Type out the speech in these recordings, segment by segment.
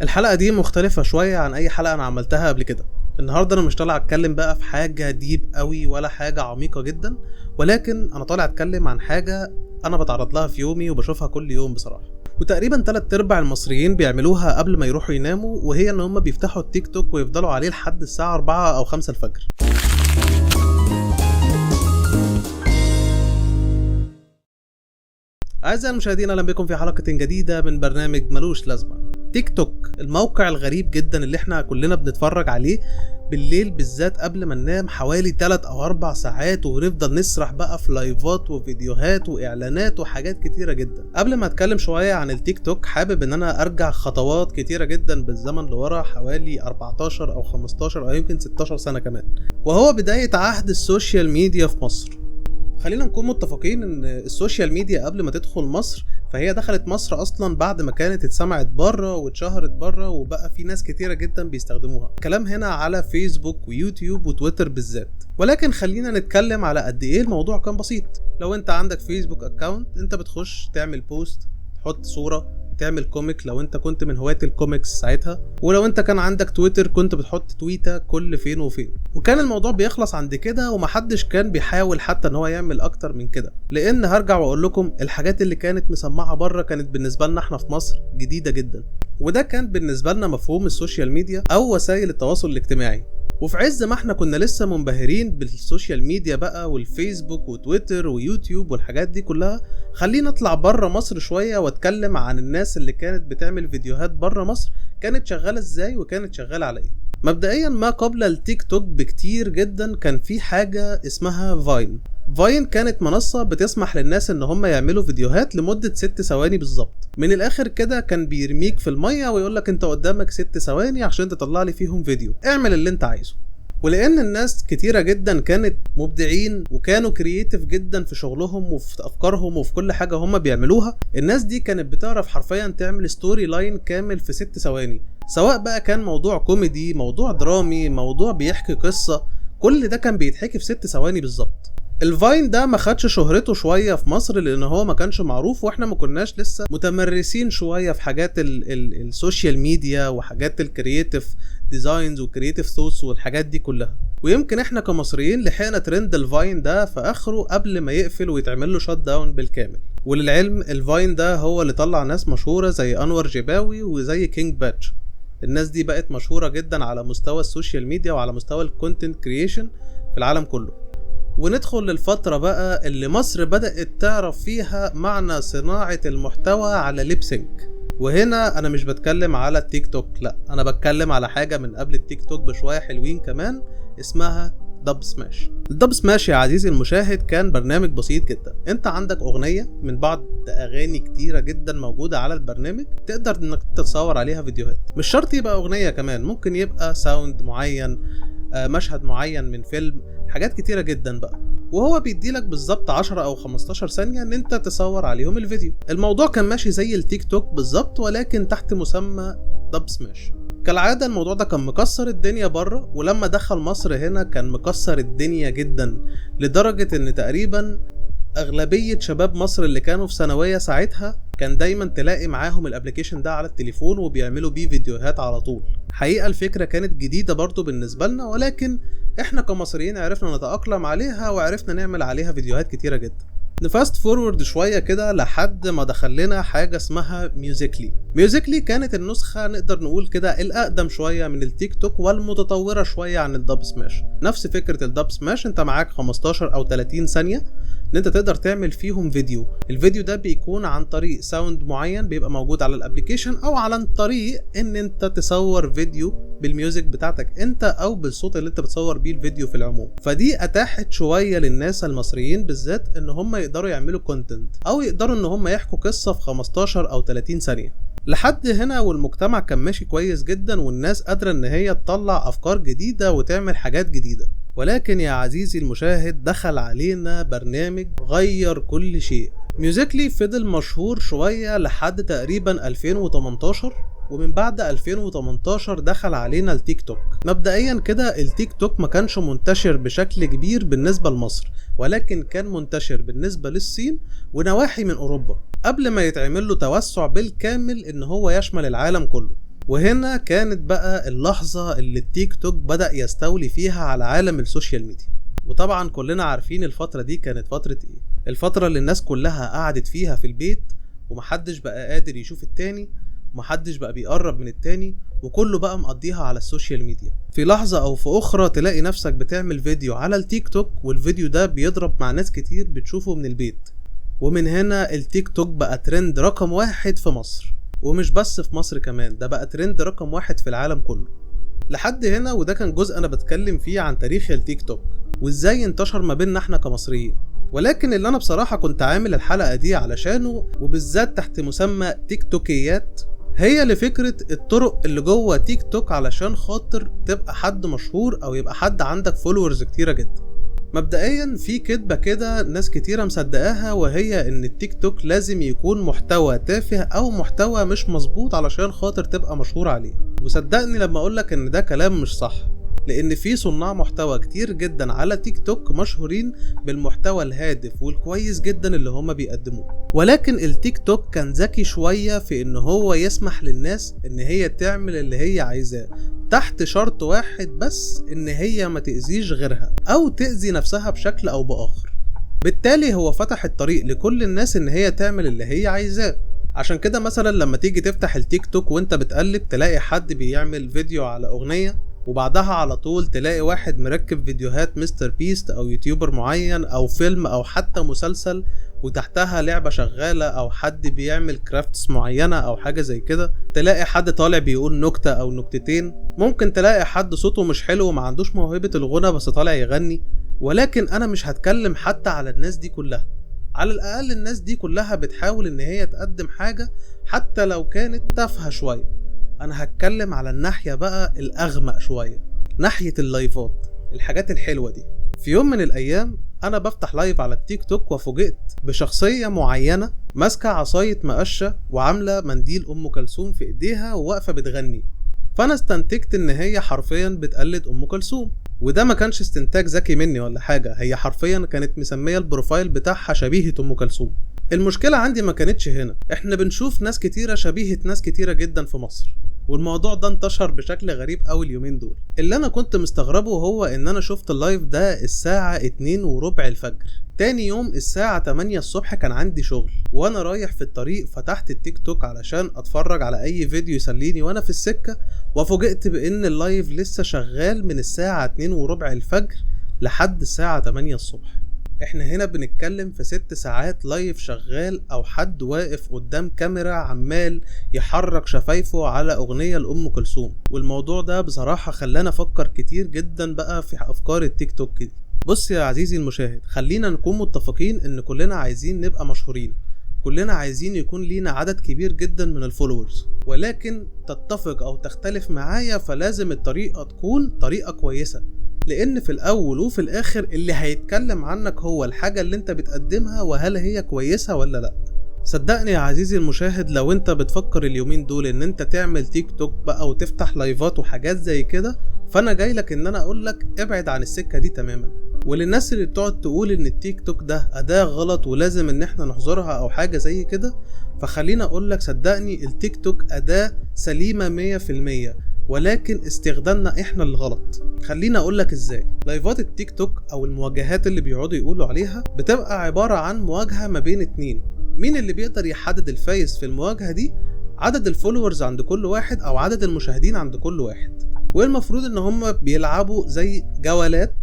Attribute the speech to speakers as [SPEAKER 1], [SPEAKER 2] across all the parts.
[SPEAKER 1] الحلقة دي مختلفة شوية عن أي حلقة أنا عملتها قبل كده. النهاردة أنا مش طالع أتكلم بقى في حاجة ديب قوي ولا حاجة عميقة جدا، ولكن أنا طالع أتكلم عن حاجة أنا بتعرض لها في يومي وبشوفها كل يوم بصراحة، وتقريبا 3/4 المصريين بيعملوها قبل ما يروحوا يناموا، وهي إن هم بيفتحوا التيك توك ويفضلوا عليه لحد الساعة 4 أو 5 الفجر. أعزائي المشاهدين، أهلا بكم في حلقة جديدة من برنامج ملوش لازمة. تيك توك، الموقع الغريب جدا اللي احنا كلنا بنتفرج عليه بالليل بالذات قبل ما ننام حوالي 3 أو 4 ساعات، ونفضل نسرح بقى في لايفات وفيديوهات وإعلانات وحاجات كتيرة جدا. قبل ما أتكلم شوية عن التيك توك، حابب إن أنا أرجع خطوات كتيرة جدا بالزمن لورا، حوالي 14 أو 15 أو يمكن 16 سنة كمان، وهو بداية عهد السوشيال ميديا في مصر. خلينا نكون متفقين ان السوشيال ميديا قبل ما تدخل مصر فهي دخلت مصر اصلا بعد ما كانت اتسمعت بره واتشهرت بره، وبقى في ناس كتيرة جدا بيستخدموها. كلام هنا على فيسبوك ويوتيوب وتويتر بالذات. ولكن خلينا نتكلم على قد ايه الموضوع كان بسيط. لو انت عندك فيسبوك اكاونت، انت بتخش تعمل بوست، تحط صورة، تعمل كوميك لو انت كنت من هواة الكوميكس ساعتها، ولو انت كان عندك تويتر كنت بتحط تويتة كل فين وفين، وكان الموضوع بيخلص عند كده، ومحدش كان بيحاول حتى ان هو يعمل اكتر من كده. لان هرجع واقول لكم الحاجات اللي كانت مسمعة بره كانت بالنسبة لنا احنا في مصر جديدة جدا، وده كان بالنسبة لنا مفهوم السوشيال ميديا او وسائل التواصل الاجتماعي. وفي عز ما احنا كنا لسه منبهرين بالسوشيال ميديا بقى والفيسبوك وتويتر ويوتيوب والحاجات دي كلها، خلينا نطلع بره مصر شوية واتكلم عن الناس اللي كانت بتعمل فيديوهات بره مصر كانت شغالة ازاي وكانت شغالة على ايه. مبدئيا ما قبل التيك توك بكتير جدا كان في حاجة اسمها فاين. فاين كانت منصة بتسمح للناس ان هم يعملوا فيديوهات لمدة 6 ثواني بالظبط. من الاخر كده كان بيرميك في المية ويقولك انت قدامك 6 ثواني عشان تطلع لي فيهم فيديو، اعمل اللي انت عايزه. ولان الناس كتيرة جدا كانت مبدعين وكانوا كرييتيف جدا في شغلهم وفي افكارهم وفي كل حاجة هم بيعملوها، الناس دي كانت بتعرف حرفيا تعمل ستوري لاين كامل في 6 ثواني، سواء بقى كان موضوع كوميدي، موضوع درامي، موضوع بيحكي قصة، كل ده كان بيتحكي في 6 ثواني بالظبط. الفاين ده ما خدش شهرته شوية في مصر لان هو ما كانش معروف، واحنا ما كناش لسه متمرسين شوية في حاجات السوشيال ميديا وحاجات الكرييتيف ديزاينز وكرييتيف ثوتس والحاجات دي كلها. ويمكن احنا كمصريين لحقنا ترند الفاين ده في اخره قبل ما يقفل ويتعمل له شات داون بالكامل. وللعلم الفاين ده هو اللي طلع ناس مشهورة زي انور جباوي وزي كينج باتش. الناس دي بقت مشهورة جدا على مستوى السوشيال ميديا وعلى مستوى الكونتنت كرييشن في العالم كله. وندخل للفترة بقى اللي مصر بدأت تعرف فيها معنى صناعة المحتوى على ليبسينك. وهنا أنا مش بتكلم على التيك توك، لا، أنا بتكلم على حاجة من قبل التيك توك بشوية حلوين كمان، اسمها دب سماش. الدب سماش يا عزيزي المشاهد كان برنامج بسيط جدا. انت عندك اغنية من بعض اغاني كتيرة جدا موجودة على البرنامج، تقدر انك تتصور عليها فيديوهات. مش شرط يبقى اغنية، كمان ممكن يبقى ساوند معين، مشهد معين من فيلم، حاجات كتيرة جدا بقى. وهو بيديلك بالظبط 10 او 15 ثانية ان انت تصور عليهم الفيديو. الموضوع كان ماشي زي التيك توك بالظبط، ولكن تحت مسمى دب سماش. كالعادة الموضوع ده كان مكسر الدنيا بره، ولما دخل مصر هنا كان مكسر الدنيا جدا، لدرجة ان تقريبا اغلبية شباب مصر اللي كانوا في ثانوية ساعتها كان دايما تلاقي معاهم الابليكيشن ده على التليفون وبيعملوا بيه فيديوهات على طول. حقيقة الفكرة كانت جديدة برضو بالنسبة لنا، ولكن احنا كمصريين عرفنا نتأقلم عليها وعرفنا نعمل عليها فيديوهات كتيرة جدا. نفاست فورورد شوية كده لحد ما دخل لنا حاجة اسمها ميوزيكلي. ميوزيكلي كانت النسخة نقدر نقول كده الأقدم شوية من التيك توك والمتطورة شوية عن الدب سماش. نفس فكرة الدب سماش، انت معاك 15 أو 30 ثانية ان انت تقدر تعمل فيهم فيديو. الفيديو ده بيكون عن طريق ساوند معين بيبقى موجود على الابليكيشن، او عن طريق ان انت تصور فيديو بالميوزك بتاعتك انت او بالصوت اللي انت بتصور بيه الفيديو في العموم. فدي اتاحت شوية للناس المصريين بالذات ان هم يقدروا يعملوا كونتنت، او يقدروا ان هم يحكوا قصة في 15 او 30 ثانية. لحد هنا والمجتمع كان ماشي كويس جدا، والناس قادرة ان هي تطلع افكار جديدة وتعمل حاجات جديدة. ولكن يا عزيزي المشاهد دخل علينا برنامج غير كل شيء. ميوزيكلي فضل مشهور شوية لحد تقريبا 2018، ومن بعد 2018 دخل علينا التيك توك. مبدئيا كده التيك توك ما كانش منتشر بشكل كبير بالنسبة لمصر، ولكن كان منتشر بالنسبة للصين ونواحي من اوروبا، قبل ما يتعمل له توسع بالكامل ان هو يشمل العالم كله. وهنا كانت بقى اللحظة اللي التيك توك بدأ يستولي فيها على عالم السوشيال ميديا. وطبعا كلنا عارفين الفترة دي كانت فترة ايه؟ الفترة اللي الناس كلها قعدت فيها في البيت، ومحدش بقى قادر يشوف التاني، ومحدش بقى بيقرب من التاني، وكله بقى مقضيها على السوشيال ميديا. في لحظة او في اخرى تلاقي نفسك بتعمل فيديو على التيك توك، والفيديو ده بيضرب مع ناس كتير بتشوفه من البيت. ومن هنا التيك توك بقى ترند رقم 1 في مصر، ومش بس في مصر كمان، ده بقى ترند رقم 1 في العالم كله. لحد هنا وده كان جزء انا بتكلم فيه عن تاريخ التيك توك وازاي انتشر ما بيننا احنا كمصريين. ولكن اللي انا بصراحة كنت عامل الحلقة دي علشانه، وبالذات تحت مسمى تيك توكيات، هي لفكرة الطرق اللي جوه تيك توك علشان خاطر تبقى حد مشهور او يبقى حد عندك فولورز كتيرة جدا. مبدئيا في كدبة كده ناس كتيرة مصدقاها، وهي ان التيك توك لازم يكون محتوى تافه او محتوى مش مظبوط علشان خاطر تبقى مشهور عليه. وصدقني لما اقولك ان ده كلام مش صح، لان في صناع محتوى كتير جدا على تيك توك مشهورين بالمحتوى الهادف والكويس جدا اللي هما بيقدموه. ولكن التيك توك كان ذكي شوية في ان هو يسمح للناس ان هي تعمل اللي هي عايزاه، تحت شرط واحد بس، ان هي ما تأذيش غيرها او تأذي نفسها بشكل او باخر. بالتالي هو فتح الطريق لكل الناس ان هي تعمل اللي هي عايزاه. عشان كده مثلا لما تيجي تفتح التيك توك وانت بتقلب تلاقي حد بيعمل فيديو على اغنية، وبعدها على طول تلاقي واحد مركب فيديوهات مستر بيست او يوتيوبر معين او فيلم او حتى مسلسل، وتحتها لعبة شغالة او حد بيعمل كرافتس معينة او حاجة زي كده. تلاقي حد طالع بيقول نكتة او نكتتين، ممكن تلاقي حد صوته مش حلو وما عندوش موهبة الغنى بس طالع يغني. ولكن انا مش هتكلم حتى على الناس دي كلها، على الاقل الناس دي كلها بتحاول ان هي تقدم حاجة حتى لو كانت تافهة شوية. انا هتكلم على الناحية بقى الاغمق شوية، ناحية اللايفات، الحاجات الحلوة دي. في يوم من الايام انا بفتح لايف على التيك توك، وفوجئت بشخصية معينة ماسكة عصاية مقشة وعاملة منديل ام كلثوم في ايديها وواقفة بتغني. فانا استنتجت ان هي حرفيا بتقلد ام كلثوم، وده ما كانش استنتاج ذكي مني ولا حاجة، هي حرفيا كانت مسمية البروفايل بتاعها شبيهة ام كلثوم. المشكلة عندي ما كانتش هنا، احنا بنشوف ناس كتيرة شبيهة ناس كتيرة جدا في مصر، والموضوع ده انتشر بشكل غريب قوي اليومين دول. اللي انا كنت مستغربه هو ان انا شفت اللايف ده الساعة 2:15 الفجر. تاني يوم الساعة 8 الصبح كان عندي شغل، وانا رايح في الطريق فتحت التيك توك علشان اتفرج على اي فيديو يسليني وانا في السكة، وفوجئت بان اللايف لسه شغال من الساعة 2:15 الفجر لحد الساعة 8 الصبح. احنا هنا بنتكلم في 6 ساعات لايف شغال، او حد واقف قدام كاميرا عمال يحرك شفايفه على اغنية لأم كلثوم. والموضوع ده بصراحة خلانا افكر كتير جدا بقى في افكار التيك توك دي. بص يا عزيزي المشاهد، خلينا نكون متفقين ان كلنا عايزين نبقى مشهورين، كلنا عايزين يكون لينا عدد كبير جدا من الفولورز، ولكن تتفق او تختلف معايا فلازم الطريقة تكون طريقة كويسة، لان في الاول وفي الاخر اللي هيتكلم عنك هو الحاجة اللي انت بتقدمها وهل هي كويسة ولا لا. صدقني يا عزيزي المشاهد، لو انت بتفكر اليومين دول ان انت تعمل تيك توك بقى وتفتح لايفات وحاجات زي كده، فانا جايلك ان انا اقولك ابعد عن السكة دي تماما. وللناس اللي بتقعد تقول ان التيك توك ده اداة غلط ولازم ان احنا نحظرها او حاجة زي كده، فخلينا اقولك صدقني التيك توك اداة سليمة 100%، ولكن استخدامنا احنا اللي غلط. خلينا اقولك ازاي. لايفات التيك توك او المواجهات اللي بيقعدوا يقولوا عليها بتبقى عبارة عن مواجهة ما بين اتنين. مين اللي بيقدر يحدد الفايز في المواجهة دي؟ عدد الفولورز عند كل واحد او عدد المشاهدين عند كل واحد. والمفروض ان هم بيلعبوا زي جولات،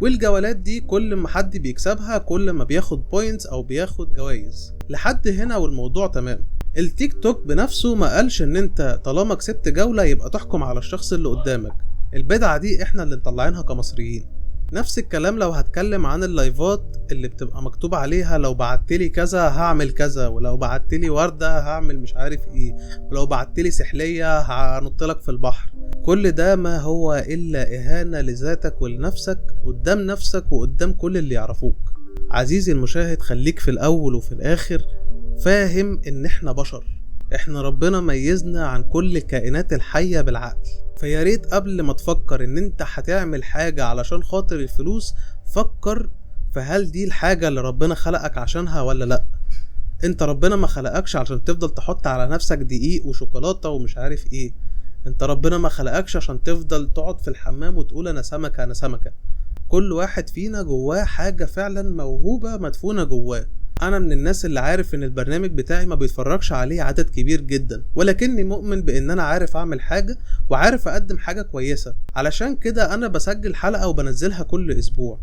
[SPEAKER 1] والجولات دي كل ما حد بيكسبها كل ما بياخد بوينتس او بياخد جوائز. لحد هنا والموضوع تمام. التيك توك بنفسه ما قالش ان انت طالما كسبت جولة يبقى تحكم على الشخص اللي قدامك. البدعة دي احنا اللي مطلعينها كمصريين. نفس الكلام لو هتكلم عن اللايفات اللي بتبقى مكتوب عليها لو بعتلي كذا هعمل كذا، ولو بعتلي وردة هعمل مش عارف ايه، ولو بعتلي سحلية هنطلك في البحر. كل ده ما هو الا اهانة لذاتك ولنفسك قدام نفسك وقدام كل اللي يعرفوك. عزيزي المشاهد، خليك في الاول وفي الاخر فاهم ان احنا بشر، احنا ربنا ميزنا عن كل الكائنات الحية بالعقل. فياريت قبل ما تفكر ان انت هتعمل حاجة علشان خاطر الفلوس، فكر فهل دي الحاجة اللي ربنا خلقك عشانها ولا لا. انت ربنا ما خلقكش علشان تفضل تحط على نفسك دقيق وشوكولاتة ومش عارف ايه. انت ربنا ما خلقكش عشان تفضل تقعد في الحمام وتقول انا سمكة انا سمكة. كل واحد فينا جواه حاجة فعلا موهوبة مدفونة جواه. انا من الناس اللي عارف ان البرنامج بتاعي ما بيتفرجش عليه عدد كبير جدا، ولكني مؤمن بان انا عارف اعمل حاجة وعارف اقدم حاجة كويسة. علشان كده انا بسجل حلقة وبنزلها كل اسبوع.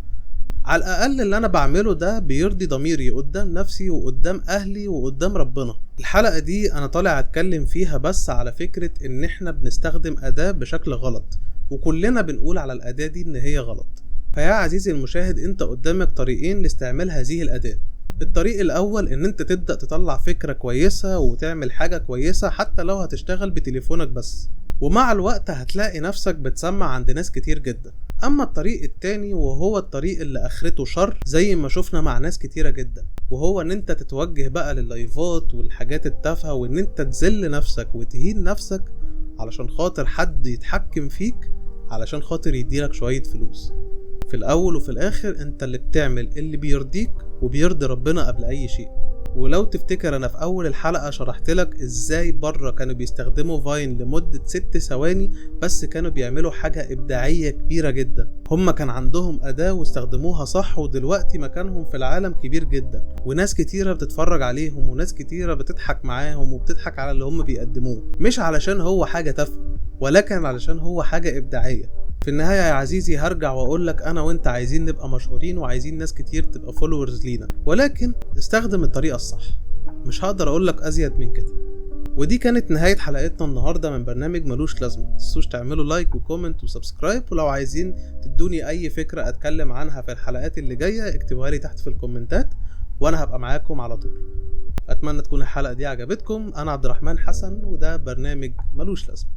[SPEAKER 1] على الاقل اللي انا بعمله ده بيرضي ضميري قدام نفسي وقدام اهلي وقدام ربنا. الحلقة دي انا طالع اتكلم فيها بس على فكرة ان احنا بنستخدم اداة بشكل غلط، وكلنا بنقول على الاداة دي ان هي غلط. فيا عزيزي المشاهد، انت قدامك طريقين لاستعمال هذه الاداة. الطريق الاول ان انت تبدأ تطلع فكرة كويسة وتعمل حاجة كويسة حتى لو هتشتغل بتليفونك بس، ومع الوقت هتلاقي نفسك بتسمع عند ناس كتير جدا. اما الطريق التاني وهو الطريق اللي اخرته شر زي ما شفنا مع ناس كتيرة جدا، وهو ان انت تتوجه بقى لللايفات والحاجات التافهة وان انت تذل نفسك وتهين نفسك علشان خاطر حد يتحكم فيك، علشان خاطر يديلك شوية فلوس. في الاول وفي الاخر انت اللي بتعمل اللي بيرضيك وبيرضي ربنا قبل اي شيء. ولو تفتكر انا في اول الحلقة شرحتلك ازاي بره كانوا بيستخدموا فاين لمدة 6 ثواني بس كانوا بيعملوا حاجة ابداعية كبيرة جدا. هما كان عندهم اداة واستخدموها صح، ودلوقتي مكانهم في العالم كبير جدا، وناس كتيرة بتتفرج عليهم وناس كتيرة بتضحك معاهم وبتضحك على اللي هم بيقدموه، مش علشان هو حاجة تافهة ولكن علشان هو حاجة ابداعية. في النهاية يا عزيزي هرجع واقولك انا وانت عايزين نبقى مشهورين وعايزين ناس كتير تبقى فولورز لينا، ولكن استخدم الطريقة الصح. مش هقدر اقولك ازيد من كده. ودي كانت نهاية حلقتنا النهاردة من برنامج ملوش لازمة. متنسوش تعملوا لايك وكومنت وسبسكرايب، ولو عايزين تدوني اي فكرة اتكلم عنها في الحلقات اللي جاية اكتبوها لي تحت في الكومنتات وانا هبقى معاكم على طول. اتمنى تكون الحلقة دي عجبتكم. انا عبد الرحمن حسن وده برنامج ملوش لازمة.